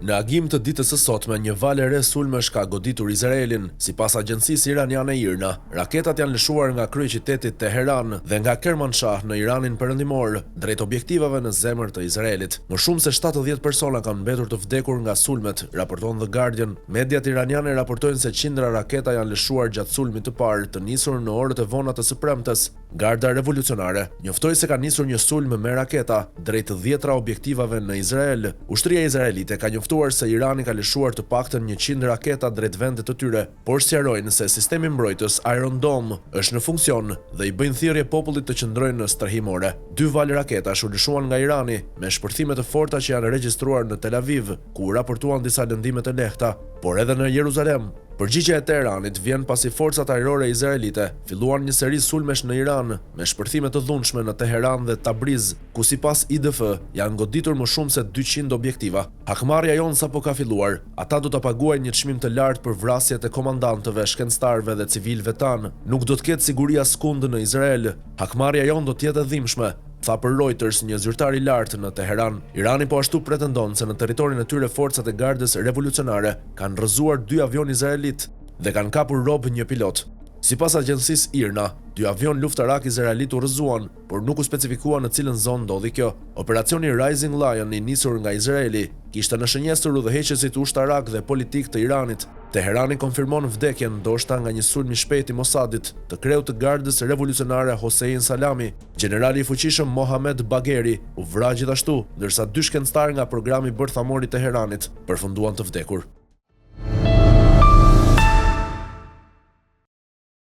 Në agim të ditës së sotme, një valë e re sulmesh ka goditur Izraelin. Sipas agjencisë iraniane IRNA, raketat janë lëshuar nga kryeqyteti Teheran dhe nga Kermanshah në Iranin perëndimor, drejt objektivave në zemër të Izraelit. Më shumë se 70 persona kanë mbetur të vdekur nga sulmet, raporton The Guardian. Mediat iraniane raportojnë se qindra raketa janë lëshuar gjatë sulmit të parë, të nisur në orët e vona të sëpremtes. Garda revolucionare njoftoi se ka nisur një sulm me raketa drejt 10 objektivave në Izrael. Ushtria izraelite ka njoftuar se Irani ka lëshuar të paktën 100 raketa drejt vendet të tyre, por sqarojnë se sistemi mbrojtës Iron Dome është në funksion dhe i bëjnë thirrje popullit të qëndrojnë në strehimore. 2 valë raketash u lëshuan nga Irani me shpërthime të forta që janë regjistruar në Tel Aviv, ku raportuan disa lëndime të lehta, por edhe në Jeruzalem. Përgjigjja e Teheranit vjen pasi forcat ajrore izraelite filluan një seri sulmesh në Iran me shpërthime të dhunshme në Teheran dhe Tabriz, ku sipas IDF janë goditur më shumë se 200 objektiva. Hakmarrja jon sapo ka filluar. Ata do ta paguajnë një çmim të lartë për vrasjet e komandantëve, shkencëtarëve dhe civilëve tanë. Nuk do të ketë siguri askund në Izrael. Hakmarrja jon do të jetë e dhimbshme, tha për Reuters një zyrtar i lartë në Teheran. Irani po ashtu pretendon se në territorin e tyre forcat e gardës revolucionare kanë rrëzuar 2 avion izraelit dhe kanë kapur rob një pilot. Sipas agjencisë IRNA, 2 avion luftarak izraelit u rrëzuan, por nuk u specifikua në cilën zonë ndodhi kjo. Operacioni Rising Lion i nisur nga Izraeli kishte në shënjestër udhëheqësit ushtarak dhe politik të Iranit. Teherani konfirmon vdekjen ndoshta nga një sulm i shpejt i Mossadit, të kreut të gardës revolucionare Hossein Salami. Generali i fuqishëm Mohamed Bagheri u vra gjithashtu, ndërsa 2 shkencëtar nga programi bërthamor i Teheranit përfunduan të vdekur.